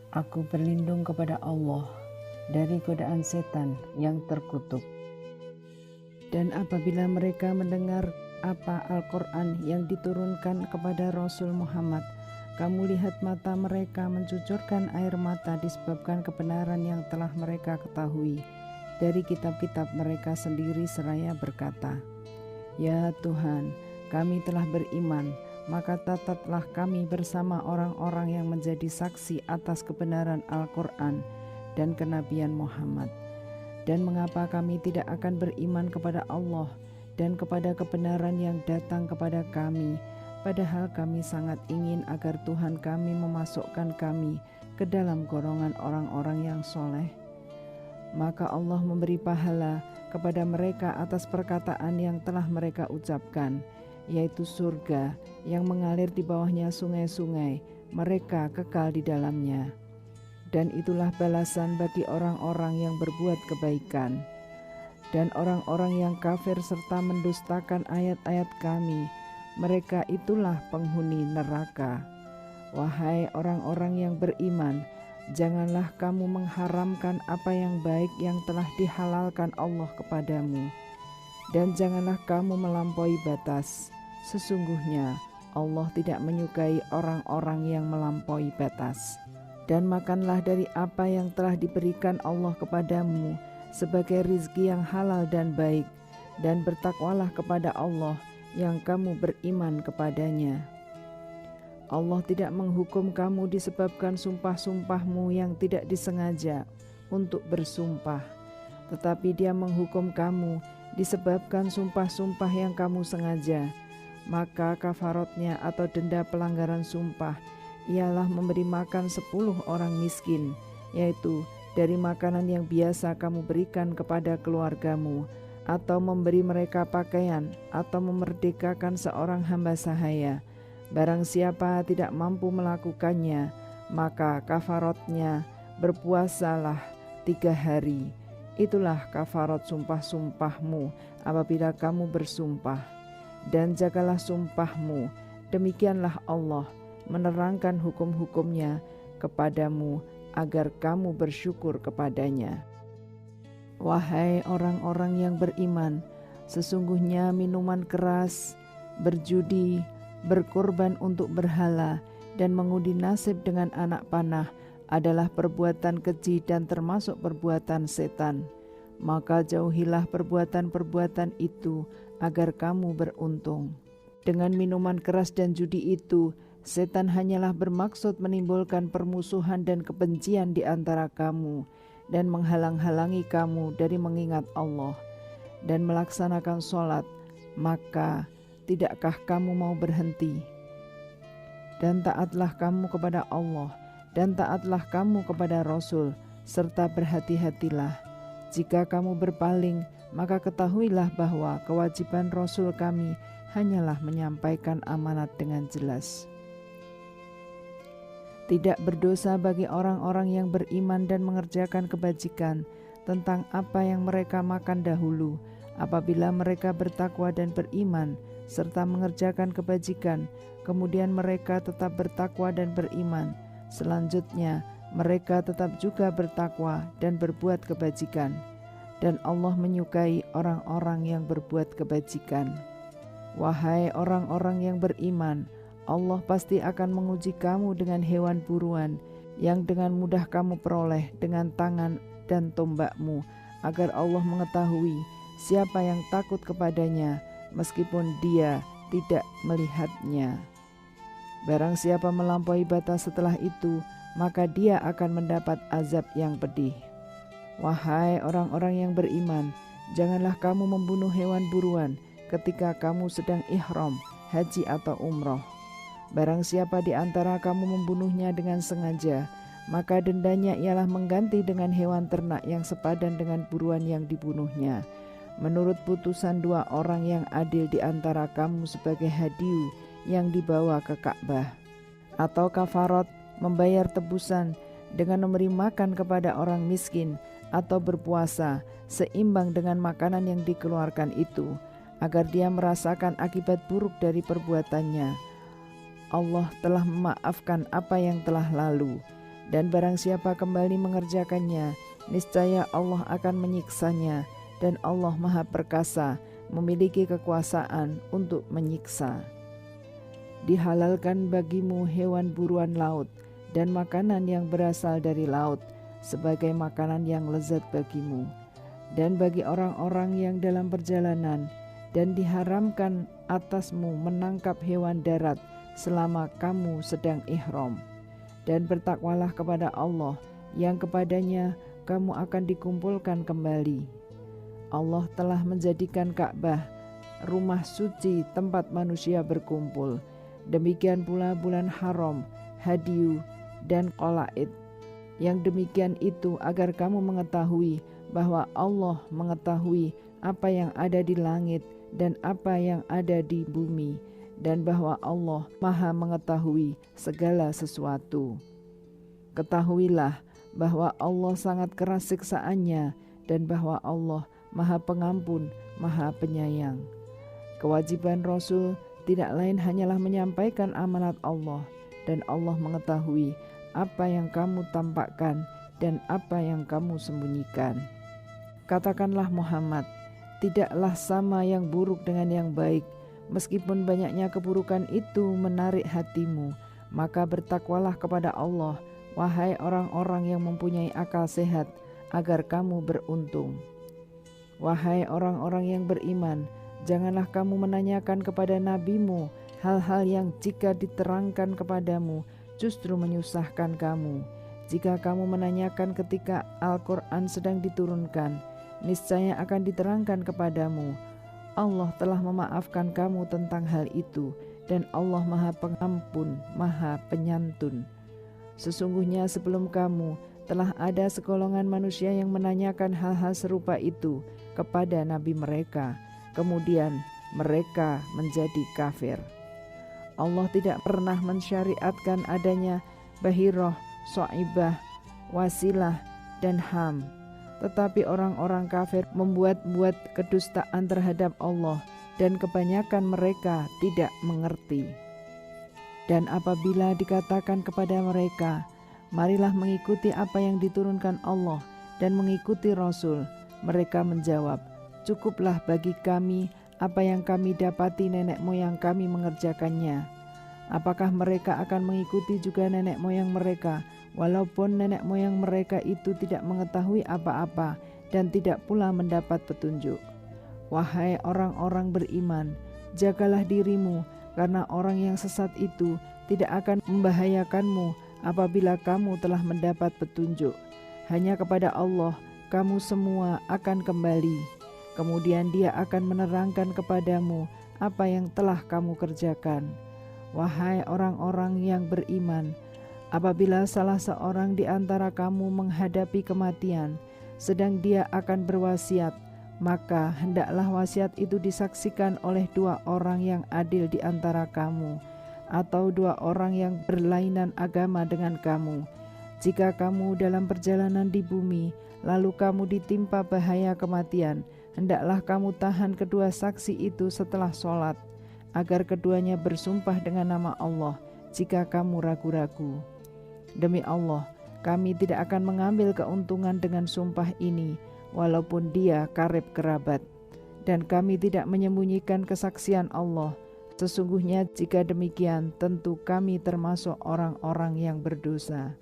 Aku berlindung kepada Allah dari godaan setan yang terkutuk. Dan apabila mereka mendengar apa Al-Quran yang diturunkan kepada Rasul Muhammad, kamu lihat mata mereka mencucurkan air mata disebabkan kebenaran yang telah mereka ketahui dari kitab-kitab mereka sendiri seraya berkata, "Ya Tuhan, kami telah beriman, maka tatatlah kami bersama orang-orang yang menjadi saksi atas kebenaran Al-Quran dan kenabian Muhammad. Dan mengapa kami tidak akan beriman kepada Allah dan kepada kebenaran yang datang kepada kami, padahal kami sangat ingin agar Tuhan kami memasukkan kami ke dalam golongan orang-orang yang soleh?" Maka Allah memberi pahala kepada mereka atas perkataan yang telah mereka ucapkan, yaitu surga yang mengalir di bawahnya sungai-sungai, mereka kekal di dalamnya. Dan itulah balasan bagi orang-orang yang berbuat kebaikan. Dan orang-orang yang kafir serta mendustakan ayat-ayat kami, mereka itulah penghuni neraka. Wahai orang-orang yang beriman, janganlah kamu mengharamkan apa yang baik yang telah dihalalkan Allah kepadamu. Dan janganlah kamu melampaui batas. Sesungguhnya Allah tidak menyukai orang-orang yang melampaui batas. Dan makanlah dari apa yang telah diberikan Allah kepadamu sebagai rizki yang halal dan baik, dan bertakwalah kepada Allah yang kamu beriman kepadanya. Allah tidak menghukum kamu disebabkan sumpah-sumpahmu yang tidak disengaja untuk bersumpah, tetapi Dia menghukum kamu disebabkan sumpah-sumpah yang kamu sengaja. Maka kafaratnya atau denda pelanggaran sumpah ialah memberi makan 10 orang miskin, yaitu dari makanan yang biasa kamu berikan kepada keluargamu, atau memberi mereka pakaian, atau memerdekakan seorang hamba sahaya. Barang siapa tidak mampu melakukannya, maka kafaratnya berpuasalah 3 hari. Itulah kafarat sumpah-sumpahmu apabila kamu bersumpah. Dan jagalah sumpahmu, demikianlah Allah menerangkan hukum-hukumnya kepadamu agar kamu bersyukur kepadanya. Wahai orang-orang yang beriman, sesungguhnya minuman keras, berjudi, berkorban untuk berhala, dan mengundi nasib dengan anak panah adalah perbuatan keji dan termasuk perbuatan setan. Maka jauhilah perbuatan-perbuatan itu agar kamu beruntung. Dengan minuman keras dan judi itu, setan hanyalah bermaksud menimbulkan permusuhan dan kebencian di antara kamu dan menghalang-halangi kamu dari mengingat Allah dan melaksanakan sholat. Maka tidakkah kamu mau berhenti? Dan taatlah kamu kepada Allah dan taatlah kamu kepada Rasul, serta berhati-hatilah. Jika kamu berpaling, maka ketahuilah bahwa kewajiban Rasul kami hanyalah menyampaikan amanat dengan jelas. Tidak berdosa bagi orang-orang yang beriman dan mengerjakan kebajikan tentang apa yang mereka makan dahulu, apabila mereka bertakwa dan beriman serta mengerjakan kebajikan, kemudian mereka tetap bertakwa dan beriman. Selanjutnya mereka tetap juga bertakwa dan berbuat kebajikan, dan Allah menyukai orang-orang yang berbuat kebajikan. Wahai orang-orang yang beriman, Allah pasti akan menguji kamu dengan hewan buruan yang dengan mudah kamu peroleh dengan tangan dan tombakmu, agar Allah mengetahui siapa yang takut kepadanya meskipun dia tidak melihatnya. Barang siapa melampaui batas setelah itu, maka dia akan mendapat azab yang pedih. Wahai orang-orang yang beriman, janganlah kamu membunuh hewan buruan ketika kamu sedang ihram, haji atau umroh. Barang siapa di antara kamu membunuhnya dengan sengaja, maka dendanya ialah mengganti dengan hewan ternak yang sepadan dengan buruan yang dibunuhnya, menurut putusan 2 orang yang adil di antara kamu sebagai hadiu yang dibawa ke Ka'bah. Atau kafarat, membayar tebusan dengan memberi makan kepada orang miskin, atau berpuasa seimbang dengan makanan yang dikeluarkan itu, agar dia merasakan akibat buruk dari perbuatannya. Allah telah memaafkan apa yang telah lalu, Dan barang siapa kembali mengerjakannya, niscaya Allah akan menyiksanya, dan Allah Maha Perkasa, memiliki kekuasaan untuk menyiksa. Dihalalkan bagimu hewan buruan laut dan makanan yang berasal dari laut sebagai makanan yang lezat bagimu dan bagi orang-orang yang dalam perjalanan, dan diharamkan atasmu menangkap hewan darat selama kamu sedang ihram. Dan bertakwalah kepada Allah yang kepadanya kamu akan dikumpulkan kembali. Allah telah menjadikan Ka'bah rumah suci tempat manusia berkumpul. Demikian pula bulan haram, hadiyu, dan qalaid. Yang demikian itu agar kamu mengetahui bahwa Allah mengetahui apa yang ada di langit dan apa yang ada di bumi, dan bahwa Allah Maha mengetahui segala sesuatu. Ketahuilah bahwa Allah sangat keras siksaannya, dan bahwa Allah Maha Pengampun, Maha Penyayang. Kewajiban Rasul tidak lain hanyalah menyampaikan amanat Allah, dan Allah mengetahui apa yang kamu tampakkan dan apa yang kamu sembunyikan. Katakanlah Muhammad, tidaklah sama yang buruk dengan yang baik. Meskipun banyaknya keburukan itu menarik hatimu, maka bertakwalah kepada Allah, wahai orang-orang yang mempunyai akal sehat, agar kamu beruntung. Wahai orang-orang yang beriman, janganlah kamu menanyakan kepada nabimu hal-hal yang jika diterangkan kepadamu justru menyusahkan kamu. Jika kamu menanyakan ketika Al-Quran sedang diturunkan, niscaya akan diterangkan kepadamu. Allah telah memaafkan kamu tentang hal itu, dan Allah Maha Pengampun, Maha Penyantun. Sesungguhnya sebelum kamu telah ada segolongan manusia yang menanyakan hal-hal serupa itu kepada nabi mereka, kemudian mereka menjadi kafir. Allah tidak pernah mensyariatkan adanya bahiroh, so'ibah, wasilah, dan ham. Tetapi orang-orang kafir membuat-buat kedustaan terhadap Allah, dan kebanyakan mereka tidak mengerti. Dan apabila dikatakan kepada mereka, marilah mengikuti apa yang diturunkan Allah dan mengikuti Rasul, mereka menjawab, cukuplah bagi kami apa yang kami dapati nenek moyang kami mengerjakannya. Apakah mereka akan mengikuti juga nenek moyang mereka, walaupun nenek moyang mereka itu tidak mengetahui apa-apa dan tidak pula mendapat petunjuk? Wahai orang-orang beriman, jagalah dirimu, karena orang yang sesat itu tidak akan membahayakanmu apabila kamu telah mendapat petunjuk. Hanya kepada Allah kamu semua akan kembali. Kemudian Dia akan menerangkan kepadamu apa yang telah kamu kerjakan. Wahai orang-orang yang beriman, apabila salah seorang di antara kamu menghadapi kematian, sedang dia akan berwasiat, maka hendaklah wasiat itu disaksikan oleh 2 orang yang adil di antara kamu, atau 2 orang yang berlainan agama dengan kamu. Jika kamu dalam perjalanan di bumi, lalu kamu ditimpa bahaya kematian, hendaklah kamu tahan kedua saksi itu setelah sholat, agar keduanya bersumpah dengan nama Allah jika kamu ragu-ragu. Demi Allah, kami tidak akan mengambil keuntungan dengan sumpah ini, walaupun dia karib kerabat. Dan kami tidak menyembunyikan kesaksian Allah. Sesungguhnya jika demikian, tentu kami termasuk orang-orang yang berdosa.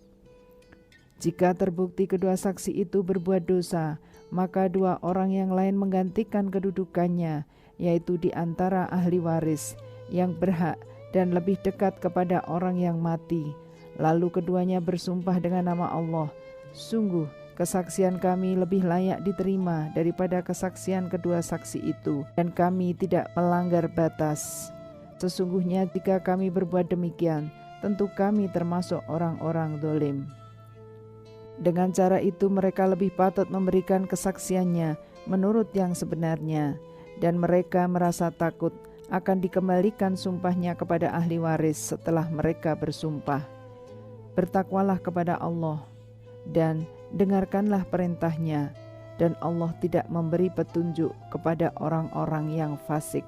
Jika terbukti kedua saksi itu berbuat dosa, maka 2 orang yang lain menggantikan kedudukannya, yaitu di antara ahli waris yang berhak dan lebih dekat kepada orang yang mati. Lalu keduanya bersumpah dengan nama Allah, sungguh kesaksian kami lebih layak diterima daripada kesaksian kedua saksi itu, dan kami tidak melanggar batas. Sesungguhnya jika kami berbuat demikian, tentu kami termasuk orang-orang zalim. Dengan cara itu mereka lebih patut memberikan kesaksiannya menurut yang sebenarnya, dan mereka merasa takut akan dikembalikan sumpahnya kepada ahli waris setelah mereka bersumpah. Bertakwalah kepada Allah dan dengarkanlah perintahnya, dan Allah tidak memberi petunjuk kepada orang-orang yang fasik.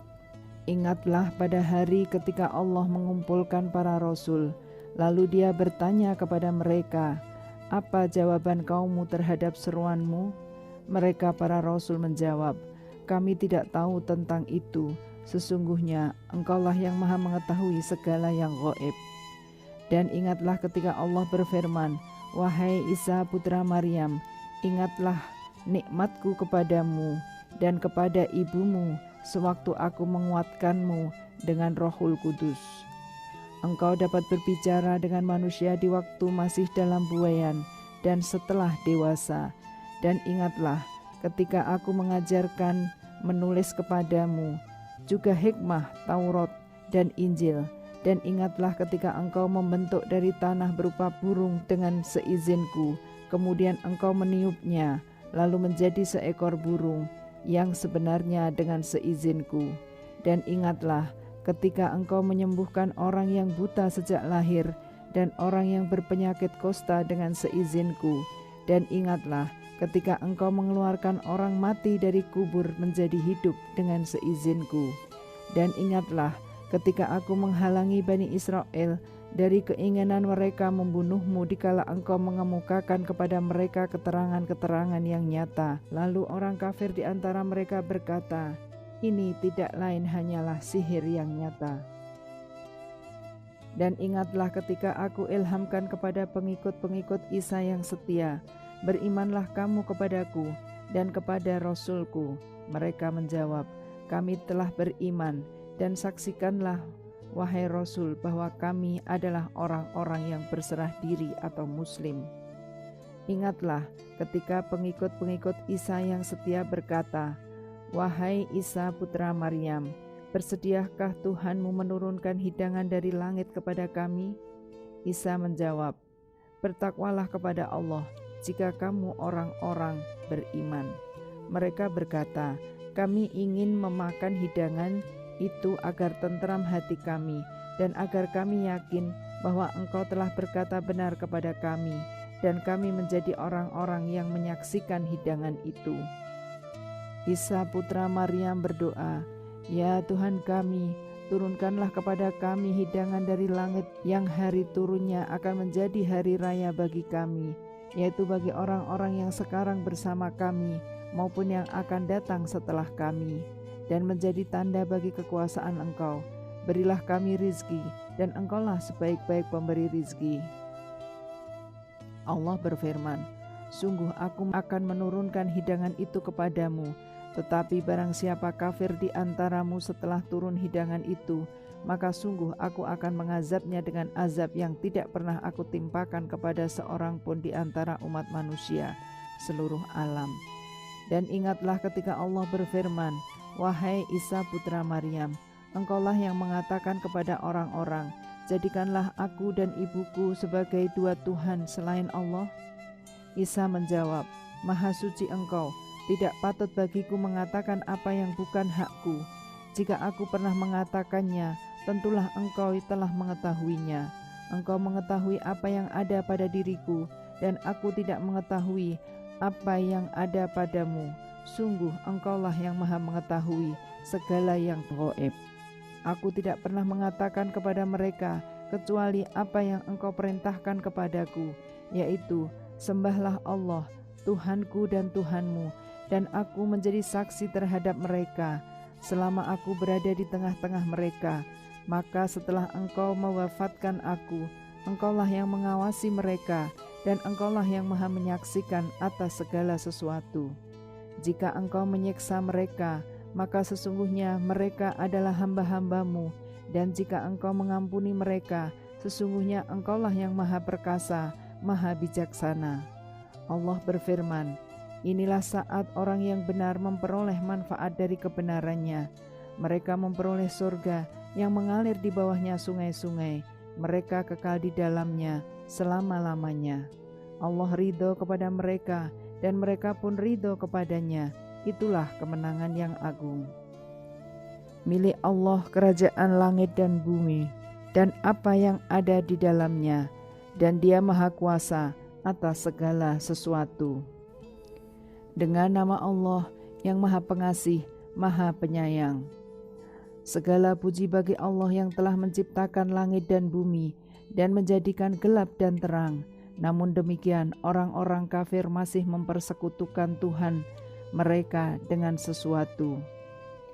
Ingatlah pada hari ketika Allah mengumpulkan para rasul, lalu Dia bertanya kepada mereka, Apa jawaban kaummu terhadap seruanmu? Mereka para rasul menjawab, kami tidak tahu tentang itu. Sesungguhnya Engkaulah yang maha mengetahui segala yang gaib. Dan ingatlah ketika Allah berfirman, wahai Isa putra Maryam, ingatlah nikmatku kepadamu dan kepada ibumu sewaktu aku menguatkanmu dengan Rohul Kudus. Engkau dapat berbicara dengan manusia di waktu masih dalam buayan dan setelah dewasa. Dan ingatlah ketika aku mengajarkan menulis kepadamu, juga hikmah, Taurat, dan Injil. Dan ingatlah ketika engkau membentuk dari tanah berupa burung dengan seizinku, kemudian engkau meniupnya, lalu menjadi seekor burung yang sebenarnya dengan seizinku. Dan ingatlah ketika engkau menyembuhkan orang yang buta sejak lahir dan orang yang berpenyakit kusta dengan seizinku. Dan ingatlah ketika engkau mengeluarkan orang mati dari kubur menjadi hidup dengan seizinku. Dan ingatlah ketika aku menghalangi Bani Israel dari keinginan mereka membunuhmu dikala engkau mengemukakan kepada mereka keterangan-keterangan yang nyata. Lalu orang kafir di antara mereka berkata, ini tidak lain hanyalah sihir yang nyata. Dan ingatlah ketika aku ilhamkan kepada pengikut-pengikut Isa yang setia, berimanlah kamu kepadaku dan kepada Rasulku. Mereka menjawab, kami telah beriman, dan saksikanlah wahai Rasul bahwa kami adalah orang-orang yang berserah diri atau Muslim. Ingatlah ketika pengikut-pengikut Isa yang setia berkata, wahai Isa putra Maryam, bersediakah Tuhanmu menurunkan hidangan dari langit kepada kami? Isa menjawab, bertakwalah kepada Allah jika kamu orang-orang beriman. Mereka berkata, kami ingin memakan hidangan itu agar tentram hati kami dan agar kami yakin bahwa Engkau telah berkata benar kepada kami dan kami menjadi orang-orang yang menyaksikan hidangan itu. Isa putra Maryam berdoa, ya Tuhan kami, turunkanlah kepada kami hidangan dari langit yang hari turunnya akan menjadi hari raya bagi kami, yaitu bagi orang-orang yang sekarang bersama kami maupun yang akan datang setelah kami, dan menjadi tanda bagi kekuasaan Engkau. Berilah kami rizki, dan Engkaulah sebaik-baik pemberi rizki. Allah berfirman, sungguh aku akan menurunkan hidangan itu kepadamu, tetapi barang siapa kafir di antaramu setelah turun hidangan itu, maka sungguh aku akan mengazabnya dengan azab yang tidak pernah aku timpakan kepada seorang pun di antara umat manusia seluruh alam. Dan ingatlah ketika Allah berfirman, wahai Isa putra Maryam, Engkaulah yang mengatakan kepada orang-orang, jadikanlah aku dan ibuku sebagai dua Tuhan selain Allah. Isa menjawab, Maha suci Engkau, tidak patut bagiku mengatakan apa yang bukan hakku. Jika aku pernah mengatakannya, tentulah Engkau telah mengetahuinya. Engkau mengetahui apa yang ada pada diriku, dan aku tidak mengetahui apa yang ada padamu. Sungguh Engkaulah yang maha mengetahui segala yang gaib. Aku tidak pernah mengatakan kepada mereka kecuali apa yang Engkau perintahkan kepadaku, yaitu sembahlah Allah, Tuhanku dan Tuhanmu, dan aku menjadi saksi terhadap mereka selama aku berada di tengah-tengah mereka. Maka setelah Engkau mewafatkan aku, Engkaulah yang mengawasi mereka, dan Engkaulah yang maha menyaksikan atas segala sesuatu. Jika Engkau menyiksa mereka, maka sesungguhnya mereka adalah hamba-hambamu, dan jika Engkau mengampuni mereka, sesungguhnya Engkaulah yang maha perkasa, maha bijaksana. Allah berfirman, inilah saat orang yang benar memperoleh manfaat dari kebenarannya. Mereka memperoleh surga yang mengalir di bawahnya sungai-sungai. Mereka kekal di dalamnya selama-lamanya. Allah ridho kepada mereka, dan mereka pun ridho kepadanya. Itulah kemenangan yang agung. Milik Allah kerajaan langit dan bumi, dan apa yang ada di dalamnya, dan Dia maha kuasa atas segala sesuatu. Dengan nama Allah yang maha pengasih, maha penyayang. Segala puji bagi Allah yang telah menciptakan langit dan bumi, dan menjadikan gelap dan terang, Namun demikian, orang-orang kafir masih mempersekutukan Tuhan mereka dengan sesuatu.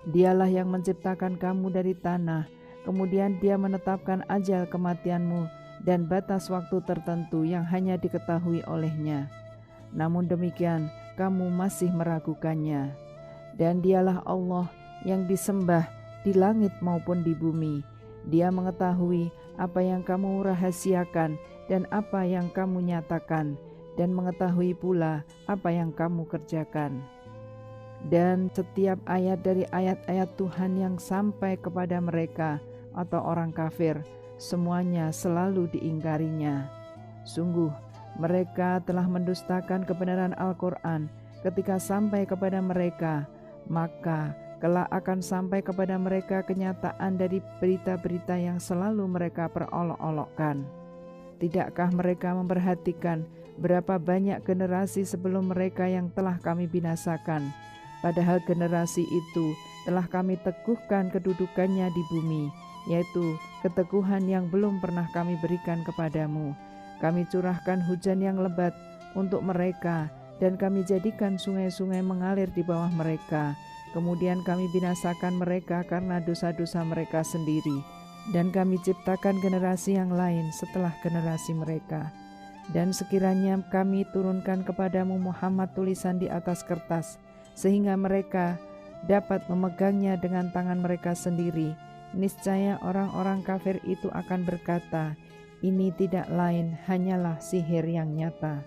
Dialah yang menciptakan kamu dari tanah, kemudian Dia menetapkan ajal kematianmu dan batas waktu tertentu yang hanya diketahui olehnya. Namun demikian, kamu masih meragukannya. Dan Dialah Allah yang disembah di langit maupun di bumi. Dia mengetahui apa yang kamu rahasiakan dan apa yang kamu nyatakan, dan mengetahui pula apa yang kamu kerjakan. Dan setiap ayat dari ayat-ayat Tuhan yang sampai kepada mereka atau orang kafir, semuanya selalu diingkarinya. Sungguh, mereka telah mendustakan kebenaran Al-Quran ketika sampai kepada mereka, maka kelak akan sampai kepada mereka kenyataan dari berita-berita yang selalu mereka perolok-olokkan. Tidakkah mereka memperhatikan berapa banyak generasi sebelum mereka yang telah kami binasakan? Padahal generasi itu telah kami teguhkan kedudukannya di bumi, yaitu keteguhan yang belum pernah kami berikan kepadamu. Kami curahkan hujan yang lebat untuk mereka, dan kami jadikan sungai-sungai mengalir di bawah mereka. Kemudian kami binasakan mereka karena dosa-dosa mereka sendiri, dan kami ciptakan generasi yang lain setelah generasi mereka. Dan sekiranya kami turunkan kepadamu Muhammad tulisan di atas kertas, sehingga mereka dapat memegangnya dengan tangan mereka sendiri, niscaya orang-orang kafir itu akan berkata, ini tidak lain hanyalah sihir yang nyata.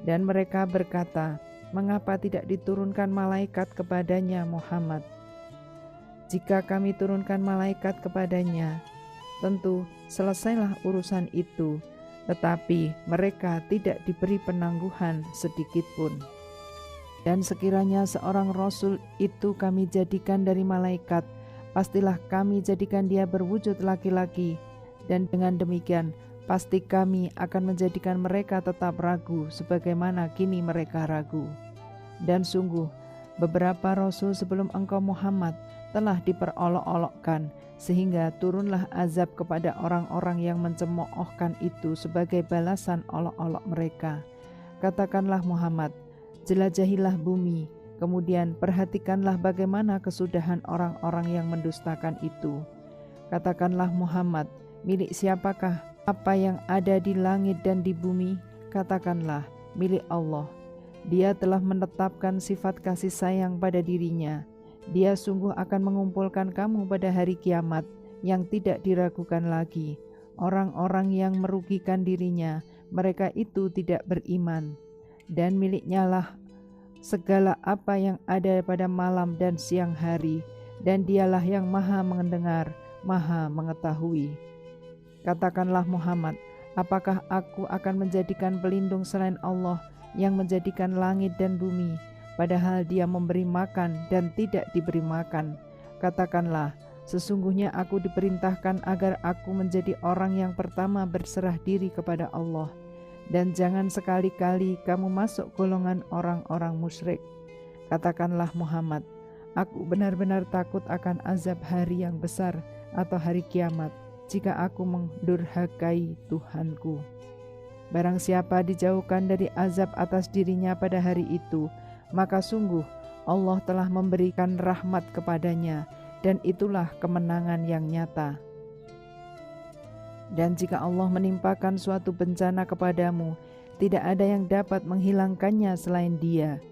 Dan mereka berkata, mengapa tidak diturunkan malaikat kepadanya Muhammad? Jika kami turunkan malaikat kepadanya, tentu selesailah urusan itu, tetapi mereka tidak diberi penangguhan sedikitpun. Dan sekiranya seorang rasul itu kami jadikan dari malaikat, pastilah kami jadikan dia berwujud laki-laki, dan dengan demikian pasti kami akan menjadikan mereka tetap ragu sebagaimana kini mereka ragu. Dan sungguh, beberapa rasul sebelum engkau Muhammad telah diperolok-olokkan, sehingga turunlah azab kepada orang-orang yang mencemoohkan itu sebagai balasan olok-olok mereka. Katakanlah Muhammad, jelajahilah bumi, kemudian perhatikanlah bagaimana kesudahan orang-orang yang mendustakan itu. Katakanlah Muhammad, milik siapakah apa yang ada di langit dan di bumi? Katakanlah, milik Allah. Dia telah menetapkan sifat kasih sayang pada dirinya. Dia sungguh akan mengumpulkan kamu pada hari kiamat yang tidak diragukan lagi. Orang-orang yang merugikan dirinya, mereka itu tidak beriman. Dan miliknya lah segala apa yang ada pada malam dan siang hari, dan dialah yang maha mendengar, maha mengetahui. Katakanlah Muhammad, apakah aku akan menjadikan pelindung selain Allah yang menjadikan langit dan bumi, padahal dia memberi makan dan tidak diberi makan? Katakanlah, sesungguhnya aku diperintahkan agar aku menjadi orang yang pertama berserah diri kepada Allah. Dan jangan sekali-kali kamu masuk golongan orang-orang musyrik. Katakanlah Muhammad, aku benar-benar takut akan azab hari yang besar atau hari kiamat jika aku mendurhakai Tuhanku. Barang siapa dijauhkan dari azab atas dirinya pada hari itu, maka sungguh Allah telah memberikan rahmat kepadanya, dan itulah kemenangan yang nyata. Dan jika Allah menimpakan suatu bencana kepadamu, tidak ada yang dapat menghilangkannya selain Dia.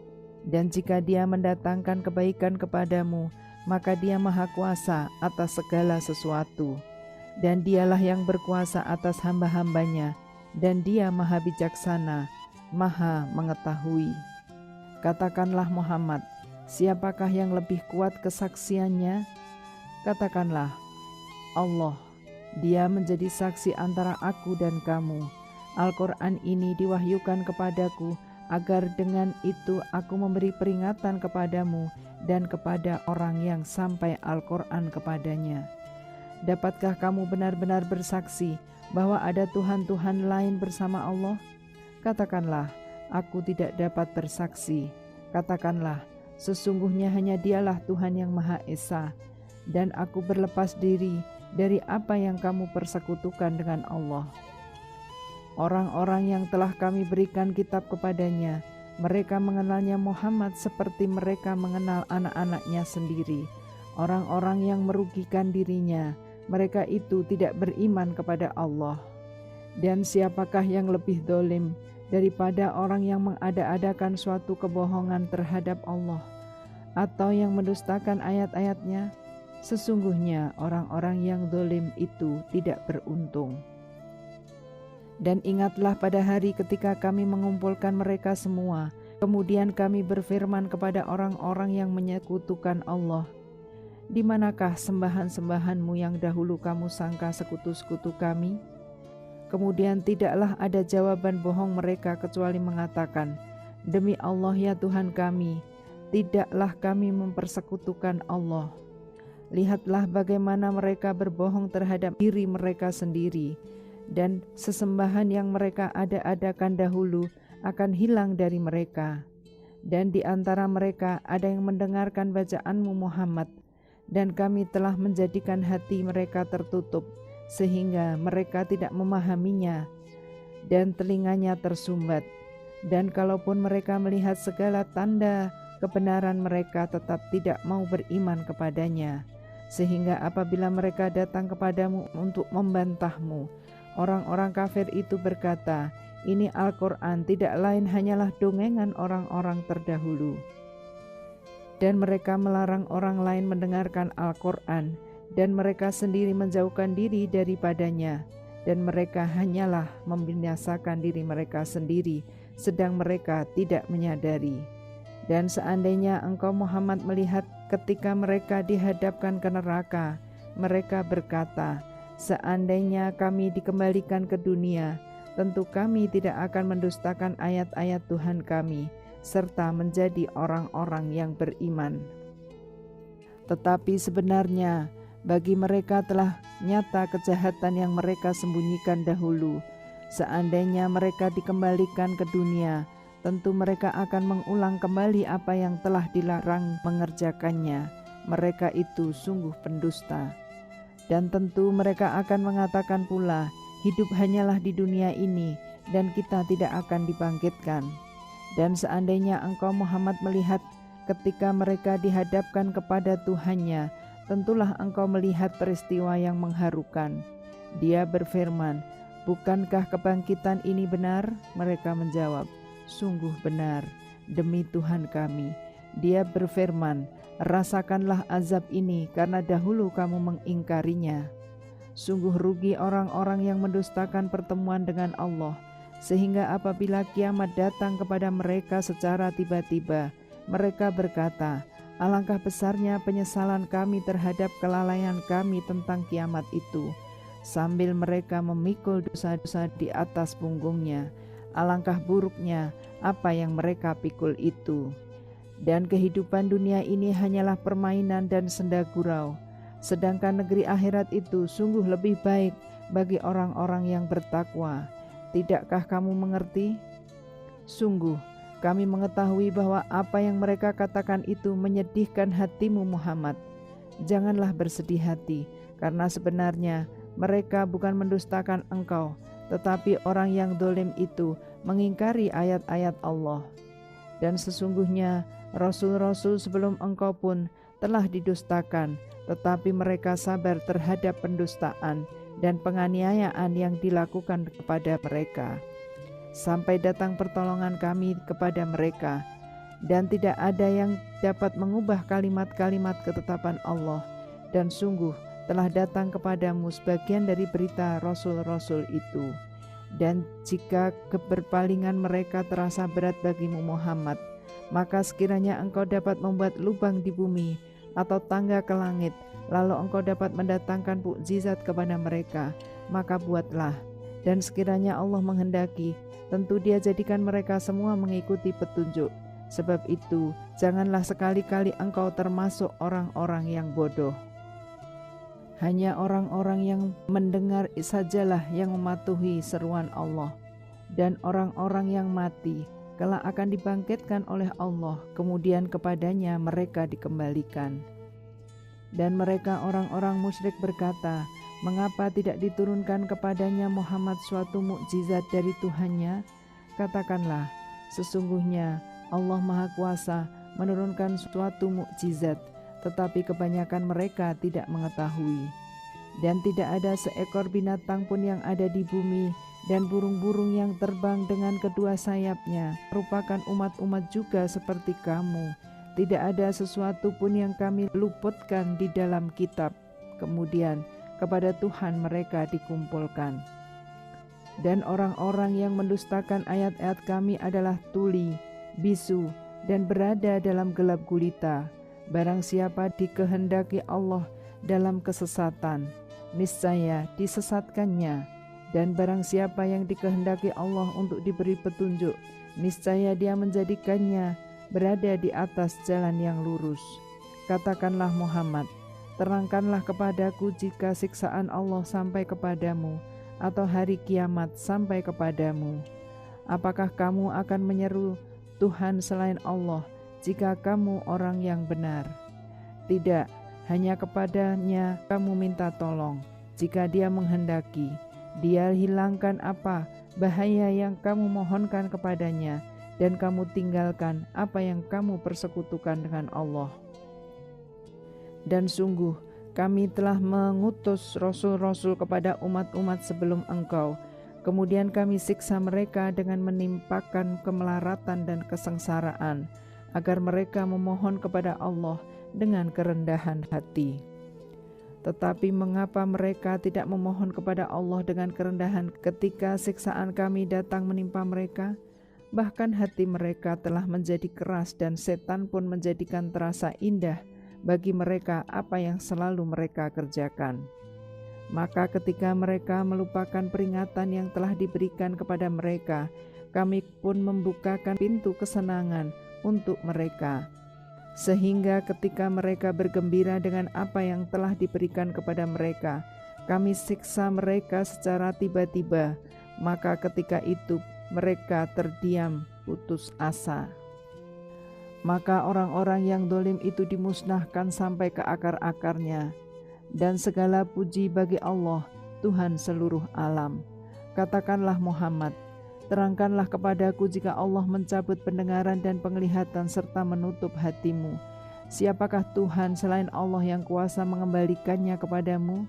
Dan jika Dia mendatangkan kebaikan kepadamu, maka Dia maha kuasa atas segala sesuatu. Dan Dialah yang berkuasa atas hamba-hambanya, dan Dia maha bijaksana, maha mengetahui. Katakanlah Muhammad, siapakah yang lebih kuat kesaksiannya? Katakanlah, Allah. Dia menjadi saksi antara aku dan kamu. Al-Quran ini diwahyukan kepadaku, agar dengan itu aku memberi peringatan kepadamu dan kepada orang yang sampai Al-Quran kepadanya. Dapatkah kamu benar-benar bersaksi bahwa ada Tuhan-Tuhan lain bersama Allah? Katakanlah, aku tidak dapat bersaksi. Katakanlah, sesungguhnya hanya Dialah Tuhan yang Maha Esa, dan aku berlepas diri dari apa yang kamu persekutukan dengan Allah. Orang-orang yang telah kami berikan kitab kepadanya, mereka mengenalnya Muhammad seperti mereka mengenal anak-anaknya sendiri. Orang-orang yang merugikan dirinya, mereka itu tidak beriman kepada Allah. Dan siapakah yang lebih dolim daripada orang yang mengada-adakan suatu kebohongan terhadap Allah, atau yang mendustakan ayat-ayatnya? Sesungguhnya orang-orang yang dolim itu tidak beruntung. Dan ingatlah pada hari ketika kami mengumpulkan mereka semua, kemudian kami berfirman kepada orang-orang yang menyekutukan Allah, di manakah sembahan-sembahanmu yang dahulu kamu sangka sekutu-sekutu kami? Kemudian tidaklah ada jawaban bohong mereka kecuali mengatakan, demi Allah ya Tuhan kami, tidaklah kami mempersekutukan Allah. Lihatlah bagaimana mereka berbohong terhadap diri mereka sendiri, dan sesembahan yang mereka ada-adakan dahulu akan hilang dari mereka. Dan di antara mereka ada yang mendengarkan bacaanmu Muhammad, dan kami telah menjadikan hati mereka tertutup, sehingga mereka tidak memahaminya, dan telinganya tersumbat. Dan kalaupun mereka melihat segala tanda kebenaran, mereka tetap tidak mau beriman kepadanya. Sehingga apabila mereka datang kepadamu untuk membantahmu, orang-orang kafir itu berkata, ini Al-Quran tidak lain hanyalah dongengan orang-orang terdahulu. Dan mereka melarang orang lain mendengarkan Al-Quran, dan mereka sendiri menjauhkan diri daripadanya, dan mereka hanyalah membinasakan diri mereka sendiri, sedang mereka tidak menyadari. Dan seandainya engkau Muhammad melihat ketika mereka dihadapkan ke neraka, mereka berkata, seandainya kami dikembalikan ke dunia, tentu kami tidak akan mendustakan ayat-ayat Tuhan kami, serta menjadi orang-orang yang beriman. Tetapi sebenarnya bagi mereka telah nyata kejahatan yang mereka sembunyikan dahulu. Seandainya mereka dikembalikan ke dunia, tentu mereka akan mengulang kembali apa yang telah dilarang mengerjakannya. Mereka itu sungguh pendusta. Dan tentu mereka akan mengatakan pula, hidup hanyalah di dunia ini, dan kita tidak akan dibangkitkan. Dan seandainya engkau Muhammad melihat ketika mereka dihadapkan kepada Tuhannya, tentulah engkau melihat peristiwa yang mengharukan. Dia berfirman, bukankah kebangkitan ini benar? Mereka menjawab, sungguh benar, demi Tuhan kami. Dia berfirman, rasakanlah azab ini karena dahulu kamu mengingkarinya. Sungguh rugi orang-orang yang mendustakan pertemuan dengan Allah, sehingga apabila kiamat datang kepada mereka secara tiba-tiba, mereka berkata, alangkah besarnya penyesalan kami terhadap kelalaian kami tentang kiamat itu, sambil mereka memikul dosa-dosa di atas punggungnya. Alangkah buruknya apa yang mereka pikul itu. Dan kehidupan dunia ini hanyalah permainan dan senda gurau, sedangkan negeri akhirat itu sungguh lebih baik bagi orang-orang yang bertakwa. Tidakkah kamu mengerti? Sungguh kami mengetahui bahwa apa yang mereka katakan itu menyedihkan hatimu Muhammad. Janganlah bersedih hati, karena sebenarnya mereka bukan mendustakan engkau, tetapi orang yang dolim itu mengingkari ayat-ayat Allah. Dan sesungguhnya Rasul-Rasul sebelum engkau pun telah didustakan, tetapi mereka sabar terhadap pendustaan dan penganiayaan yang dilakukan kepada mereka, sampai datang pertolongan kami kepada mereka. Dan tidak ada yang dapat mengubah kalimat-kalimat ketetapan Allah, dan sungguh telah datang kepadamu sebagian dari berita Rasul-Rasul itu. Dan jika keberpalingan mereka terasa berat bagimu Muhammad, maka sekiranya engkau dapat membuat lubang di bumi atau tangga ke langit, lalu engkau dapat mendatangkan mukjizat kepada mereka, maka buatlah. Dan sekiranya Allah menghendaki, tentu Dia jadikan mereka semua mengikuti petunjuk. Sebab itu, janganlah sekali-kali engkau termasuk orang-orang yang bodoh. Hanya orang-orang yang mendengar sajalah yang mematuhi seruan Allah, dan orang-orang yang mati kelak akan dibangkitkan oleh Allah, kemudian kepadanya mereka dikembalikan. Dan mereka orang-orang musyrik berkata, Mengapa tidak diturunkan kepadanya Muhammad suatu mukjizat dari Tuhannya? Katakanlah, sesungguhnya Allah Maha Kuasa menurunkan suatu mukjizat, tetapi kebanyakan mereka tidak mengetahui. Dan tidak ada seekor binatang pun yang ada di bumi dan burung-burung yang terbang dengan kedua sayapnya merupakan umat-umat juga seperti kamu. Tidak ada sesuatu pun yang kami luputkan di dalam kitab. Kemudian kepada Tuhan mereka dikumpulkan. Dan orang-orang yang mendustakan ayat-ayat kami adalah tuli, bisu, dan berada dalam gelap gulita. Barang siapa dikehendaki Allah dalam kesesatan, niscaya disesatkannya. Dan barang siapa yang dikehendaki Allah untuk diberi petunjuk, niscaya Dia menjadikannya berada di atas jalan yang lurus. Katakanlah Muhammad, terangkanlah kepadaku jika siksaan Allah sampai kepadamu, atau hari kiamat sampai kepadamu. Apakah kamu akan menyeru Tuhan selain Allah jika kamu orang yang benar? Tidak, hanya kepadanya kamu minta tolong. Jika Dia menghendaki, Dia hilangkan apa bahaya yang kamu mohonkan kepadanya, dan kamu tinggalkan apa yang kamu persekutukan dengan Allah. Dan sungguh kami telah mengutus rasul-rasul kepada umat-umat sebelum engkau. Kemudian kami siksa mereka dengan menimpakan kemelaratan dan kesengsaraan, agar mereka memohon kepada Allah dengan kerendahan hati. Tetapi mengapa mereka tidak memohon kepada Allah dengan kerendahan ketika siksaan kami datang menimpa mereka? Bahkan hati mereka telah menjadi keras dan setan pun menjadikan terasa indah bagi mereka apa yang selalu mereka kerjakan. Maka ketika mereka melupakan peringatan yang telah diberikan kepada mereka, kami pun membukakan pintu kesenangan untuk mereka. Sehingga ketika mereka bergembira dengan apa yang telah diberikan kepada mereka, kami siksa mereka secara tiba-tiba. Maka ketika itu mereka terdiam putus asa. Maka orang-orang yang dolim itu dimusnahkan sampai ke akar-akarnya. Dan segala puji bagi Allah, Tuhan seluruh alam. Katakanlah Muhammad, terangkanlah kepadaku jika Allah mencabut pendengaran dan penglihatan serta menutup hatimu. Siapakah Tuhan selain Allah yang kuasa mengembalikannya kepadamu?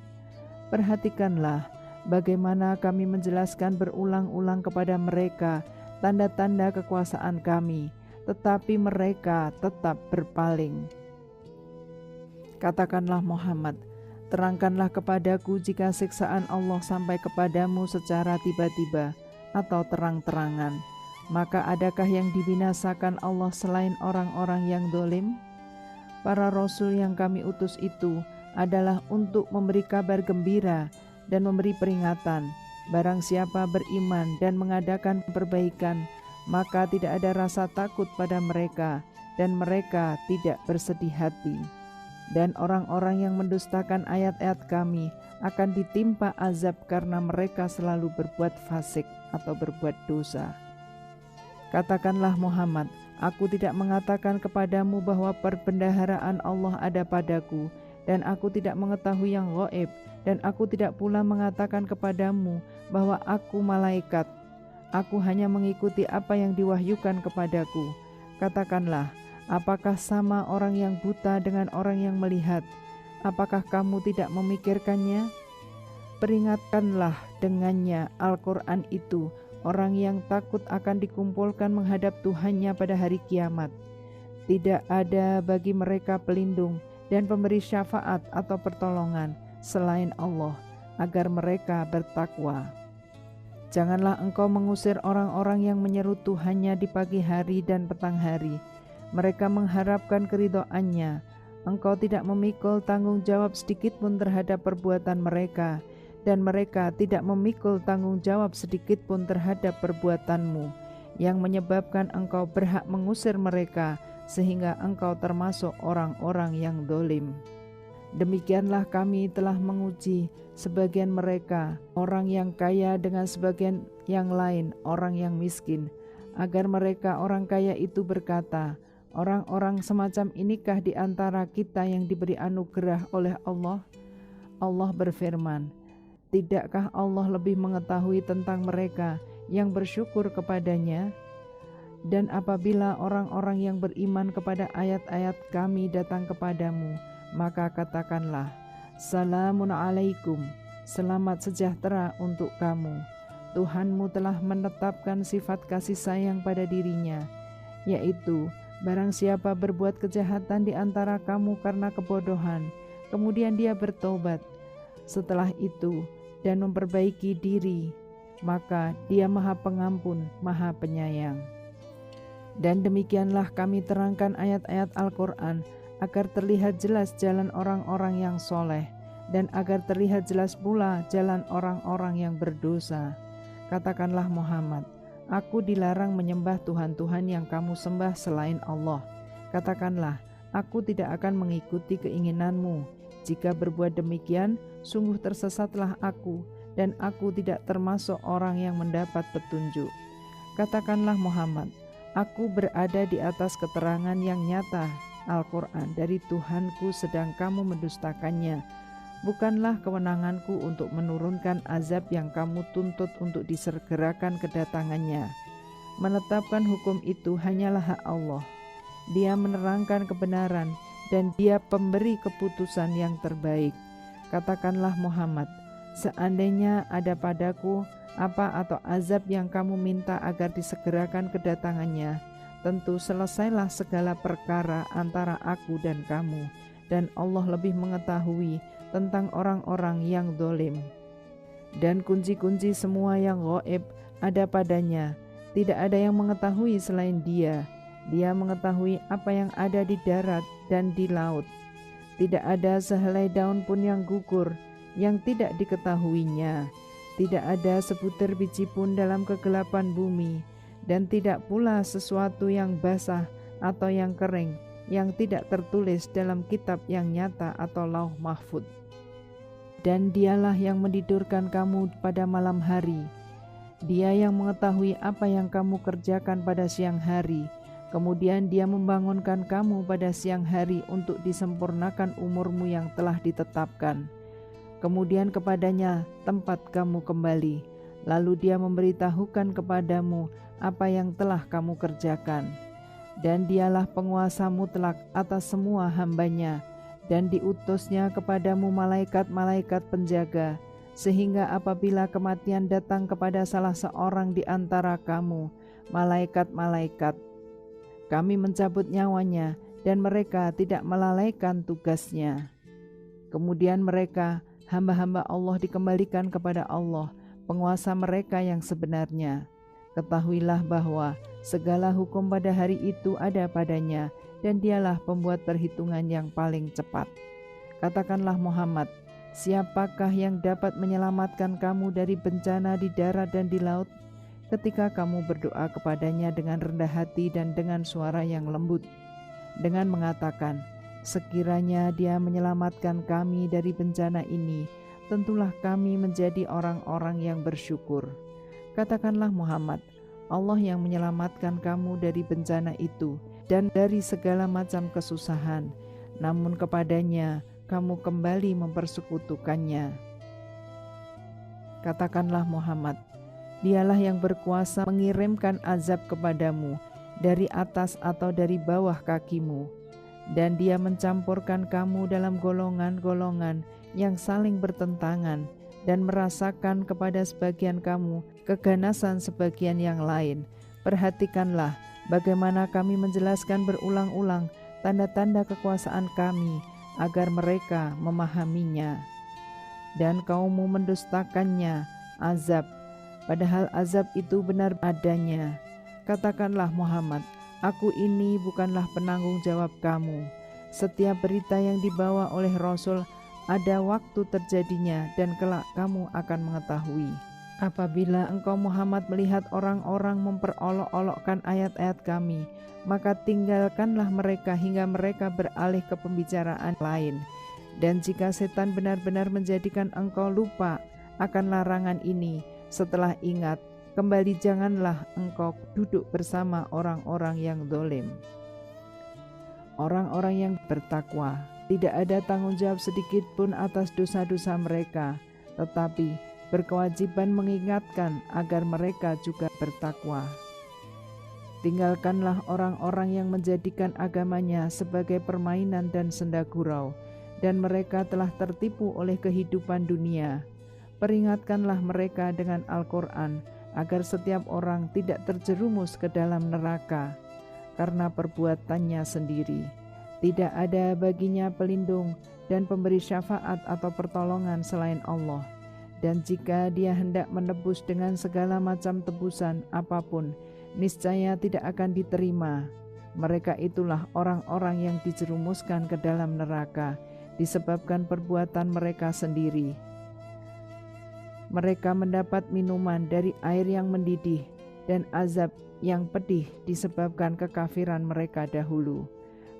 Perhatikanlah bagaimana kami menjelaskan berulang-ulang kepada mereka tanda-tanda kekuasaan kami, tetapi mereka tetap berpaling. Katakanlah Muhammad, terangkanlah kepadaku jika siksaan Allah sampai kepadamu secara tiba-tiba atau terang-terangan. Maka adakah yang dibinasakan Allah selain orang-orang yang dolim? Para rasul yang kami utus itu adalah untuk memberi kabar gembira dan memberi peringatan. Barang siapa beriman dan mengadakan perbaikan, maka tidak ada rasa takut pada mereka, dan mereka tidak bersedih hati. Dan orang-orang yang mendustakan ayat-ayat kami akan ditimpa azab karena mereka selalu berbuat fasik atau berbuat dosa. Katakanlah Muhammad, aku tidak mengatakan kepadamu bahwa perbendaharaan Allah ada padaku, dan aku tidak mengetahui yang gaib, dan aku tidak pula mengatakan kepadamu bahwa aku malaikat. Aku hanya mengikuti apa yang diwahyukan kepadaku. Katakanlah, apakah sama orang yang buta dengan orang yang melihat? Apakah kamu tidak memikirkannya? Peringatkanlah dengannya Al-Quran itu orang yang takut akan dikumpulkan menghadap Tuhannya pada hari kiamat. Tidak ada bagi mereka pelindung dan pemberi syafaat atau pertolongan selain Allah, agar mereka bertakwa. Janganlah engkau mengusir orang-orang yang menyeru Tuhannya di pagi hari dan petang hari. Mereka mengharapkan keridhoannya. Engkau tidak memikul tanggung jawab sedikit pun terhadap perbuatan mereka, dan mereka tidak memikul tanggung jawab sedikit pun terhadap perbuatanmu, yang menyebabkan engkau berhak mengusir mereka, sehingga engkau termasuk orang-orang yang dolim. Demikianlah kami telah menguji sebagian mereka, orang yang kaya dengan sebagian yang lain, orang yang miskin, agar mereka orang kaya itu berkata, orang-orang semacam inikah di antara kita yang diberi anugerah oleh Allah? Allah berfirman, Tidakkah Allah lebih mengetahui tentang mereka yang bersyukur kepadanya? Dan apabila orang-orang yang beriman kepada ayat-ayat Kami datang kepadamu, maka katakanlah, Salamun alaikum, selamat sejahtera untuk kamu. Tuhanmu telah menetapkan sifat kasih sayang pada dirinya, yaitu barang siapa berbuat kejahatan di antara kamu karena kebodohan, kemudian dia bertobat setelah itu dan memperbaiki diri, maka Dia Maha Pengampun, Maha Penyayang. Dan demikianlah Kami terangkan ayat-ayat Al-Quran agar terlihat jelas jalan orang-orang yang soleh, dan agar terlihat jelas pula jalan orang-orang yang berdosa. Katakanlah Muhammad, Aku dilarang menyembah Tuhan-Tuhan yang kamu sembah selain Allah. Katakanlah, Aku tidak akan mengikuti keinginanmu. Jika berbuat demikian, sungguh tersesatlah aku, dan aku tidak termasuk orang yang mendapat petunjuk. Katakanlah Muhammad, Aku berada di atas keterangan yang nyata, Al-Quran, dari Tuhanku sedang kamu mendustakannya. Bukanlah kewenanganku untuk menurunkan azab yang kamu tuntut untuk disegerakan kedatangannya. Menetapkan hukum itu hanyalah hak Allah. Dia menerangkan kebenaran, dan Dia pemberi keputusan yang terbaik. Katakanlah Muhammad, seandainya ada padaku apa atau azab yang kamu minta agar disegerakan kedatangannya, tentu selesailah segala perkara antara aku dan kamu, dan Allah lebih mengetahui tentang orang-orang yang zalim. Dan kunci-kunci semua yang gaib ada padanya, tidak ada yang mengetahui selain Dia. Dia mengetahui apa yang ada di darat dan di laut. Tidak ada sehelai daun pun yang gugur yang tidak diketahuinya. Tidak ada sebutir biji pun dalam kegelapan bumi, dan tidak pula sesuatu yang basah atau yang kering yang tidak tertulis dalam kitab yang nyata atau lauh mahfud. Dan Dialah yang menidurkan kamu pada malam hari. Dia yang mengetahui apa yang kamu kerjakan pada siang hari. Kemudian Dia membangunkan kamu pada siang hari untuk disempurnakan umurmu yang telah ditetapkan. Kemudian kepadanya tempat kamu kembali. Lalu Dia memberitahukan kepadamu apa yang telah kamu kerjakan. Dan Dialah penguasa mutlak atas semua hamba-Nya, dan diutusnya kepadamu malaikat-malaikat penjaga, sehingga apabila kematian datang kepada salah seorang di antara kamu, malaikat-malaikat, Kami mencabut nyawanya, dan mereka tidak melalaikan tugasnya. Kemudian mereka, hamba-hamba Allah, dikembalikan kepada Allah, penguasa mereka yang sebenarnya. Ketahuilah bahwa segala hukum pada hari itu ada padanya, dan Dialah pembuat perhitungan yang paling cepat. Katakanlah Muhammad, siapakah yang dapat menyelamatkan kamu dari bencana di darat dan di laut? Ketika kamu berdoa kepadanya dengan rendah hati dan dengan suara yang lembut, dengan mengatakan, sekiranya Dia menyelamatkan kami dari bencana ini, tentulah kami menjadi orang-orang yang bersyukur. Katakanlah Muhammad, Allah yang menyelamatkan kamu dari bencana itu dan dari segala macam kesusahan, namun kepadanya kamu kembali mempersekutukannya. Katakanlah Muhammad, Dialah yang berkuasa mengirimkan azab kepadamu dari atas atau dari bawah kakimu, dan Dia mencampurkan kamu dalam golongan-golongan yang saling bertentangan dan merasakan kepada sebagian kamu keganasan sebagian yang lain. Perhatikanlah bagaimana kami menjelaskan berulang-ulang tanda-tanda kekuasaan kami agar mereka memahaminya. Dan kaummu mendustakannya, azab, padahal azab itu benar adanya. Katakanlah Muhammad, Aku ini bukanlah penanggung jawab kamu. Setiap berita yang dibawa oleh Rasul ada waktu terjadinya, dan kelak kamu akan mengetahui. Apabila engkau Muhammad melihat orang-orang memperolok-olokkan ayat-ayat kami, maka tinggalkanlah mereka hingga mereka beralih ke pembicaraan lain. Dan jika setan benar-benar menjadikan engkau lupa akan larangan ini, setelah ingat, kembali janganlah engkau duduk bersama orang-orang yang zalim. Orang-orang yang bertakwa, tidak ada tanggung jawab sedikit pun atas dosa-dosa mereka, tetapi berkewajiban mengingatkan agar mereka juga bertakwa. Tinggalkanlah orang-orang yang menjadikan agamanya sebagai permainan dan senda gurau, dan mereka telah tertipu oleh kehidupan dunia. Peringatkanlah mereka dengan Al-Quran, agar setiap orang tidak terjerumus ke dalam neraka karena perbuatannya sendiri. Tidak ada baginya pelindung dan pemberi syafaat atau pertolongan selain Allah. Dan jika dia hendak menebus dengan segala macam tebusan apapun, niscaya tidak akan diterima. Mereka itulah orang-orang yang dijerumuskan ke dalam neraka disebabkan perbuatan mereka sendiri. Mereka mendapat minuman dari air yang mendidih dan azab yang pedih disebabkan kekafiran mereka dahulu.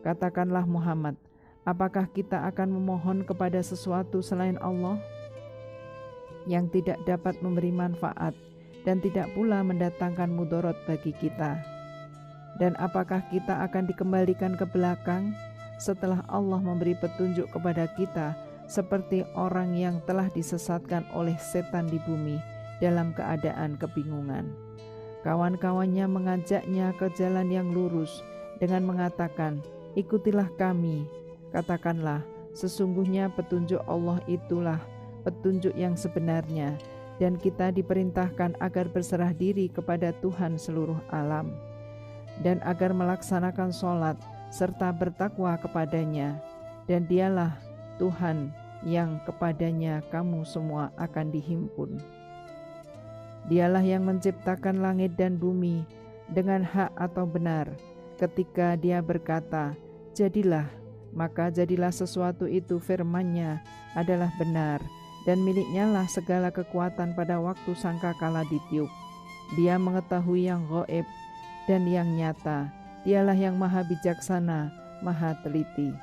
Katakanlah Muhammad, apakah kita akan memohon kepada sesuatu selain Allah yang tidak dapat memberi manfaat dan tidak pula mendatangkan mudarat bagi kita? Dan apakah kita akan dikembalikan ke belakang setelah Allah memberi petunjuk kepada kita, seperti orang yang telah disesatkan oleh setan di bumi dalam keadaan kebingungan? Kawan-kawannya mengajaknya ke jalan yang lurus dengan mengatakan, ikutilah kami. Katakanlah, sesungguhnya petunjuk Allah itulah petunjuk yang sebenarnya, dan kita diperintahkan agar berserah diri kepada Tuhan seluruh alam, dan agar melaksanakan sholat serta bertakwa kepadanya, dan dialah Tuhan yang kepadanya kamu semua akan dihimpun. Dialah yang menciptakan langit dan bumi dengan hak atau benar. Ketika dia berkata, jadilah, maka jadilah sesuatu itu. Firman-Nya adalah benar, dan miliknya lah segala kekuatan pada waktu sangkakala ditiup. Dia mengetahui yang gaib dan yang nyata. Dialah yang maha bijaksana, maha teliti.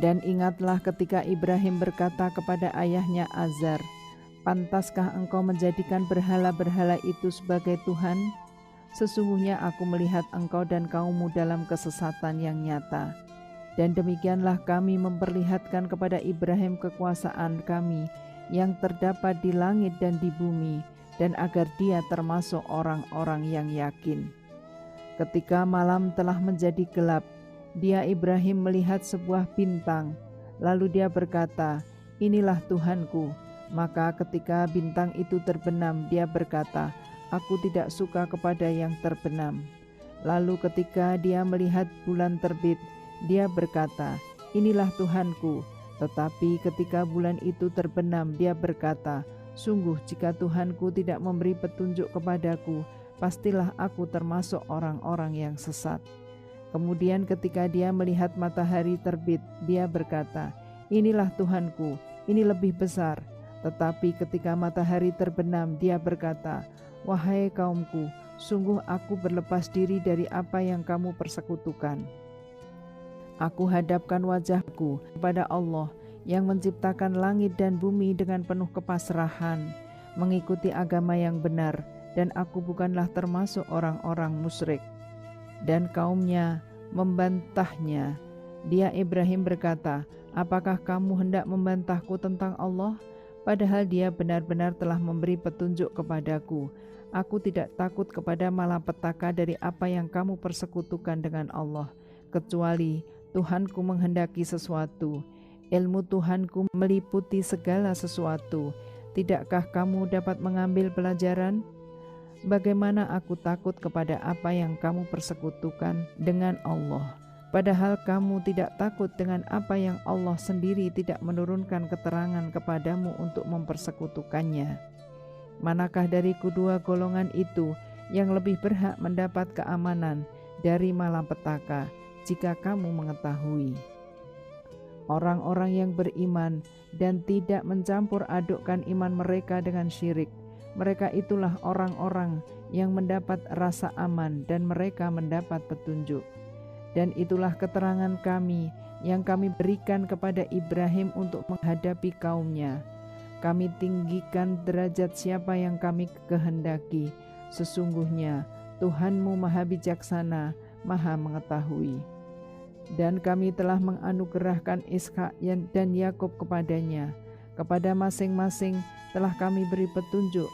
Dan ingatlah ketika Ibrahim berkata kepada ayahnya Azar, pantaskah engkau menjadikan berhala-berhala itu sebagai Tuhan? Sesungguhnya aku melihat engkau dan kaummu dalam kesesatan yang nyata. Dan demikianlah kami memperlihatkan kepada Ibrahim kekuasaan kami yang terdapat di langit dan di bumi, dan agar dia termasuk orang-orang yang yakin. Ketika malam telah menjadi gelap, dia Ibrahim melihat sebuah bintang. Lalu dia berkata, inilah Tuhanku. Maka ketika bintang itu terbenam, dia berkata, aku tidak suka kepada yang terbenam. Lalu ketika dia melihat bulan terbit, dia berkata, inilah Tuhanku. Tetapi ketika bulan itu terbenam, dia berkata, sungguh jika Tuhanku tidak memberi petunjuk kepadaku, pastilah aku termasuk orang-orang yang sesat. Kemudian ketika dia melihat matahari terbit, dia berkata, inilah Tuhanku, ini lebih besar. Tetapi ketika matahari terbenam, dia berkata, wahai kaumku, sungguh aku berlepas diri dari apa yang kamu persekutukan. Aku hadapkan wajahku kepada Allah yang menciptakan langit dan bumi dengan penuh kepasrahan, mengikuti agama yang benar, dan aku bukanlah termasuk orang-orang musyrik. Dan kaumnya membantahnya. Dia Ibrahim berkata, apakah kamu hendak membantahku tentang Allah? Padahal dia benar-benar telah memberi petunjuk kepadaku. Aku tidak takut kepada malapetaka dari apa yang kamu persekutukan dengan Allah, kecuali Tuhanku menghendaki sesuatu. Ilmu Tuhanku meliputi segala sesuatu. Tidakkah kamu dapat mengambil pelajaran? Bagaimana aku takut kepada apa yang kamu persekutukan dengan Allah, padahal kamu tidak takut dengan apa yang Allah sendiri tidak menurunkan keterangan kepadamu untuk mempersekutukannya. Manakah dari kedua golongan itu yang lebih berhak mendapat keamanan dari malapetaka jika kamu mengetahui? Orang-orang yang beriman dan tidak mencampur adukkan iman mereka dengan syirik, mereka itulah orang-orang yang mendapat rasa aman dan mereka mendapat petunjuk. Dan itulah keterangan kami yang kami berikan kepada Ibrahim untuk menghadapi kaumnya. Kami tinggikan derajat siapa yang kami kehendaki. Sesungguhnya Tuhanmu maha bijaksana, maha mengetahui. Dan kami telah menganugerahkan Ishak dan Yakub kepadanya. Kepada masing-masing telah kami beri petunjuk,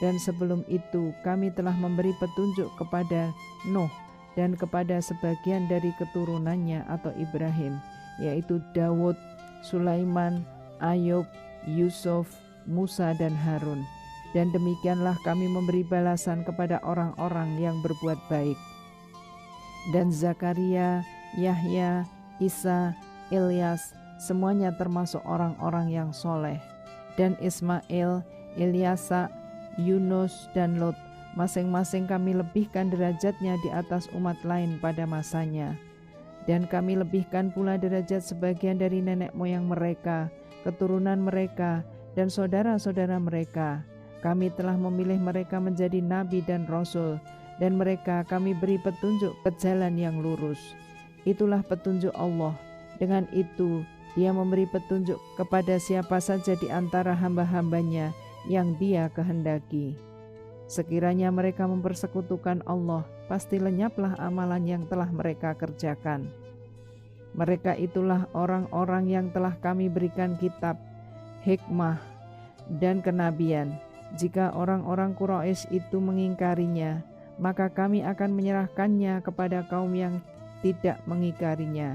dan sebelum itu kami telah memberi petunjuk kepada Nuh dan kepada sebagian dari keturunannya atau Ibrahim, yaitu Daud, Sulaiman, Ayub, Yusuf, Musa dan Harun. Dan demikianlah kami memberi balasan kepada orang-orang yang berbuat baik. Dan Zakaria, Yahya, Isa, Ilyas, semuanya termasuk orang-orang yang soleh. Dan Ismail, Ilyasa, Yunus, dan Lot, masing-masing kami lebihkan derajatnya di atas umat lain pada masanya. Dan kami lebihkan pula derajat sebagian dari nenek moyang mereka, keturunan mereka, dan saudara-saudara mereka. Kami telah memilih mereka menjadi nabi dan rasul, dan mereka kami beri petunjuk ke jalan yang lurus. Itulah petunjuk Allah. Dengan itu, Dia memberi petunjuk kepada siapa saja di antara hamba-hambanya yang Dia kehendaki. Sekiranya mereka mempersekutukan Allah, pasti lenyaplah amalan yang telah mereka kerjakan. Mereka itulah orang-orang yang telah kami berikan kitab, hikmah, dan kenabian. Jika orang-orang Quraisy itu mengingkarinya, maka kami akan menyerahkannya kepada kaum yang tidak mengingkarinya.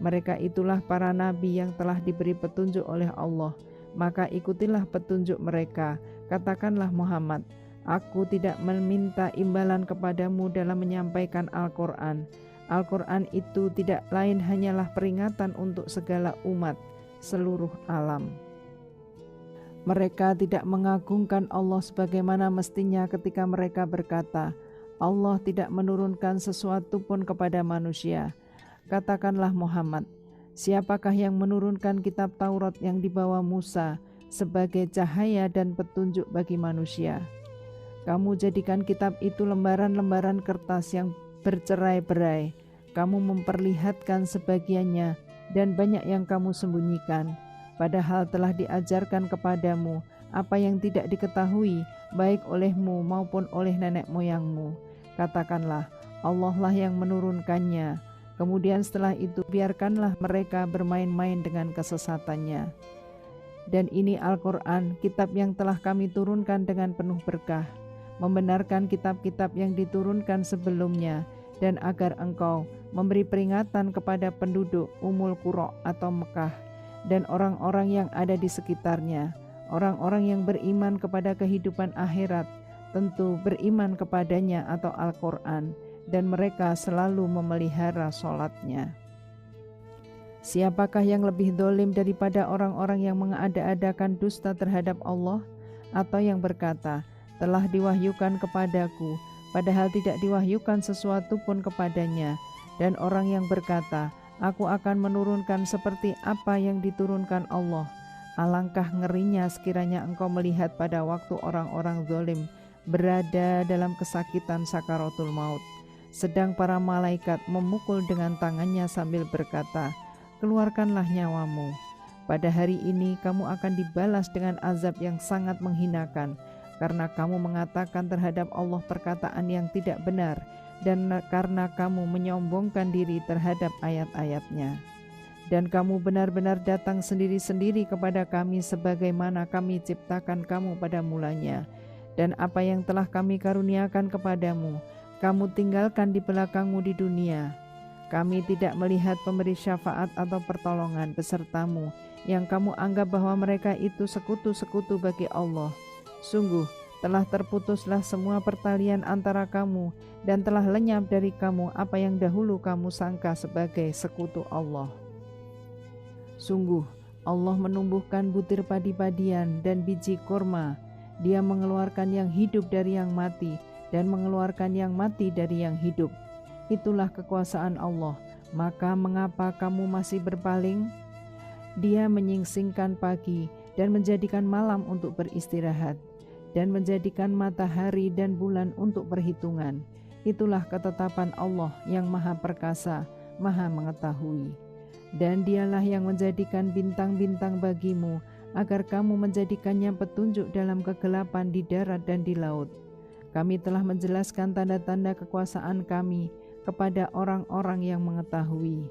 Mereka itulah para nabi yang telah diberi petunjuk oleh Allah, maka ikutilah petunjuk mereka. Katakanlah Muhammad, aku tidak meminta imbalan kepadamu dalam menyampaikan Al-Quran. Al-Quran itu tidak lain hanyalah peringatan untuk segala umat, seluruh alam. Mereka tidak mengagungkan Allah sebagaimana mestinya ketika mereka berkata, Allah tidak menurunkan sesuatu pun kepada manusia. Katakanlah Muhammad, siapakah yang menurunkan kitab Taurat yang dibawa Musa sebagai cahaya dan petunjuk bagi manusia? Kamu jadikan kitab itu lembaran-lembaran kertas yang bercerai-berai. Kamu memperlihatkan sebagiannya dan banyak yang kamu sembunyikan. Padahal telah diajarkan kepadamu apa yang tidak diketahui baik olehmu maupun oleh nenek moyangmu. Katakanlah, Allah lah yang menurunkannya. Kemudian setelah itu biarkanlah mereka bermain-main dengan kesesatannya. Dan ini Al-Quran, kitab yang telah kami turunkan dengan penuh berkah, membenarkan kitab-kitab yang diturunkan sebelumnya, dan agar engkau memberi peringatan kepada penduduk Ummul Qura atau Mekah, dan orang-orang yang ada di sekitarnya, orang-orang yang beriman kepada kehidupan akhirat, tentu beriman kepadanya atau Al-Quran, dan mereka selalu memelihara sholatnya. Siapakah yang lebih dolim daripada orang-orang yang mengada-adakan dusta terhadap Allah, atau yang berkata, telah diwahyukan kepadaku, padahal tidak diwahyukan sesuatu pun kepadanya, dan orang yang berkata, aku akan menurunkan seperti apa yang diturunkan Allah. Alangkah ngerinya sekiranya engkau melihat pada waktu orang-orang zalim berada dalam kesakitan sakaratul maut, sedang para malaikat memukul dengan tangannya sambil berkata, keluarkanlah nyawamu. Pada hari ini kamu akan dibalas dengan azab yang sangat menghinakan, karena kamu mengatakan terhadap Allah perkataan yang tidak benar, dan karena kamu menyombongkan diri terhadap ayat-ayatnya. Dan kamu benar-benar datang sendiri-sendiri kepada kami sebagaimana kami ciptakan kamu pada mulanya. Dan apa yang telah kami karuniakan kepadamu, kamu tinggalkan di belakangmu di dunia. Kami tidak melihat pemberi syafaat atau pertolongan besertamu, yang kamu anggap bahwa mereka itu sekutu-sekutu bagi Allah. Sungguh, telah terputuslah semua pertalian antara kamu, dan telah lenyap dari kamu apa yang dahulu kamu sangka sebagai sekutu Allah. Sungguh, Allah menumbuhkan butir padi-padian dan biji kurma. Dia mengeluarkan yang hidup dari yang mati, dan mengeluarkan yang mati dari yang hidup. Itulah kekuasaan Allah. Maka mengapa kamu masih berpaling? Dia menyingsingkan pagi dan menjadikan malam untuk beristirahat, dan menjadikan matahari dan bulan untuk perhitungan. Itulah ketetapan Allah yang maha perkasa, maha mengetahui. Dan dialah yang menjadikan bintang-bintang bagimu, agar kamu menjadikannya petunjuk dalam kegelapan di darat dan di laut. Kami telah menjelaskan tanda-tanda kekuasaan kami kepada orang-orang yang mengetahui.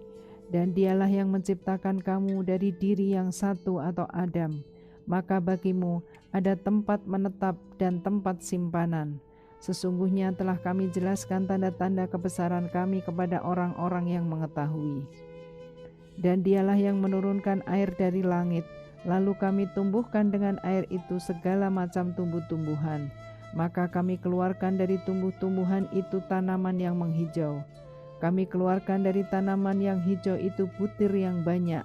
Dan dialah yang menciptakan kamu dari diri yang satu atau Adam, maka bagimu ada tempat menetap dan tempat simpanan. Sesungguhnya telah kami jelaskan tanda-tanda kebesaran kami kepada orang-orang yang mengetahui. Dan dialah yang menurunkan air dari langit, lalu kami tumbuhkan dengan air itu segala macam tumbuh-tumbuhan. Maka kami keluarkan dari tumbuh-tumbuhan itu tanaman yang menghijau. Kami keluarkan dari tanaman yang hijau itu butir yang banyak,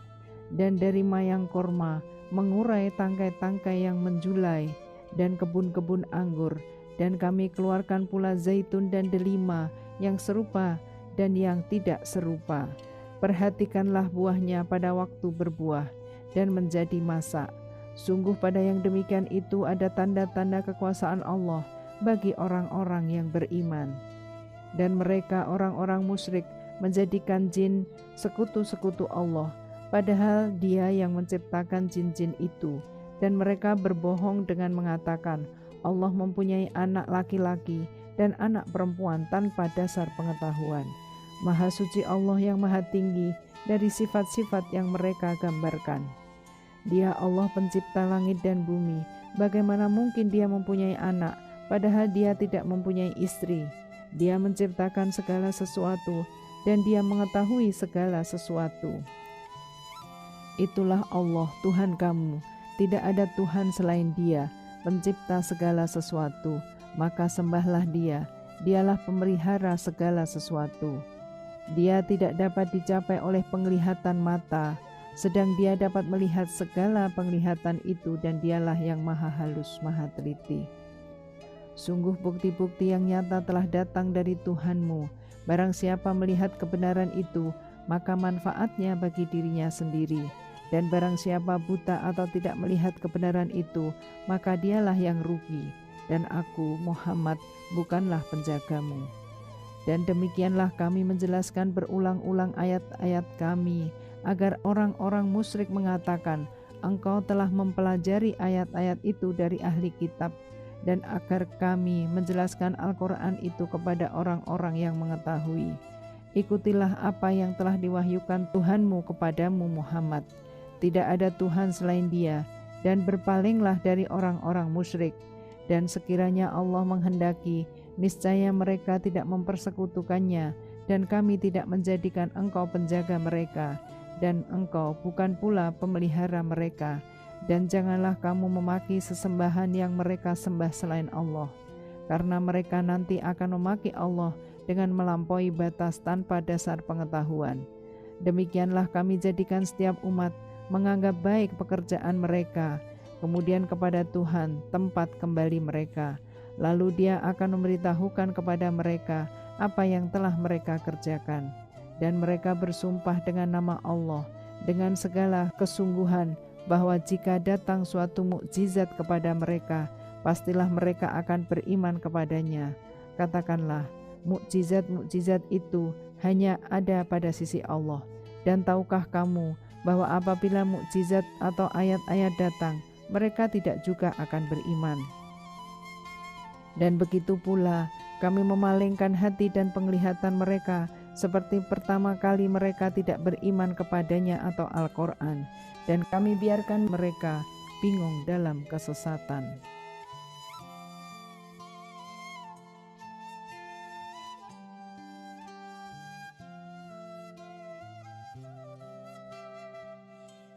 dan dari mayang korma mengurai tangkai-tangkai yang menjulai, dan kebun-kebun anggur. Dan kami keluarkan pula zaitun dan delima yang serupa dan yang tidak serupa. Perhatikanlah buahnya pada waktu berbuah dan menjadi masak. Sungguh pada yang demikian itu ada tanda-tanda kekuasaan Allah bagi orang-orang yang beriman. Dan mereka orang-orang musyrik menjadikan jin sekutu-sekutu Allah, padahal Dia yang menciptakan jin-jin itu. Dan mereka berbohong dengan mengatakan Allah mempunyai anak laki-laki dan anak perempuan tanpa dasar pengetahuan. Maha suci Allah yang maha tinggi dari sifat-sifat yang mereka gambarkan. Dia Allah pencipta langit dan bumi. Bagaimana mungkin Dia mempunyai anak, padahal Dia tidak mempunyai istri? Dia menciptakan segala sesuatu dan Dia mengetahui segala sesuatu. Itulah Allah Tuhan kamu, tidak ada Tuhan selain Dia, pencipta segala sesuatu. Maka sembahlah Dia, Dialah pemelihara segala sesuatu. Dia tidak dapat dicapai oleh penglihatan mata, sedang Dia dapat melihat segala penglihatan itu, dan Dialah yang maha halus, maha teliti. Sungguh bukti-bukti yang nyata telah datang dari Tuhanmu. Barang siapa melihat kebenaran itu, maka manfaatnya bagi dirinya sendiri. Dan barang siapa buta atau tidak melihat kebenaran itu, maka dialah yang rugi. Dan aku, Muhammad, bukanlah penjagamu. Dan demikianlah kami menjelaskan berulang-ulang ayat-ayat kami, agar orang-orang musyrik mengatakan, engkau telah mempelajari ayat-ayat itu dari ahli kitab, dan agar kami menjelaskan Al-Quran itu kepada orang-orang yang mengetahui. Ikutilah apa yang telah diwahyukan Tuhanmu kepadamu Muhammad. Tidak ada Tuhan selain Dia, dan berpalinglah dari orang-orang musyrik. Dan sekiranya Allah menghendaki, niscaya mereka tidak mempersekutukannya, dan kami tidak menjadikan engkau penjaga mereka, dan engkau bukan pula pemelihara mereka. Dan janganlah kamu memaki sesembahan yang mereka sembah selain Allah, karena mereka nanti akan memaki Allah dengan melampaui batas tanpa dasar pengetahuan. Demikianlah kami jadikan setiap umat menganggap baik pekerjaan mereka, kemudian kepada Tuhan tempat kembali mereka. Lalu Dia akan memberitahukan kepada mereka apa yang telah mereka kerjakan. Dan mereka bersumpah dengan nama Allah dengan segala kesungguhan bahwa jika datang suatu mukjizat kepada mereka, pastilah mereka akan beriman kepadanya. Katakanlah, mukjizat-mukjizat itu hanya ada pada sisi Allah. Dan tahukah kamu bahwa apabila mukjizat atau ayat-ayat datang, mereka tidak juga akan beriman. Dan begitu pula kami memalingkan hati dan penglihatan mereka, seperti pertama kali mereka tidak beriman kepadanya atau Al-Quran, dan kami biarkan mereka bingung dalam kesesatan.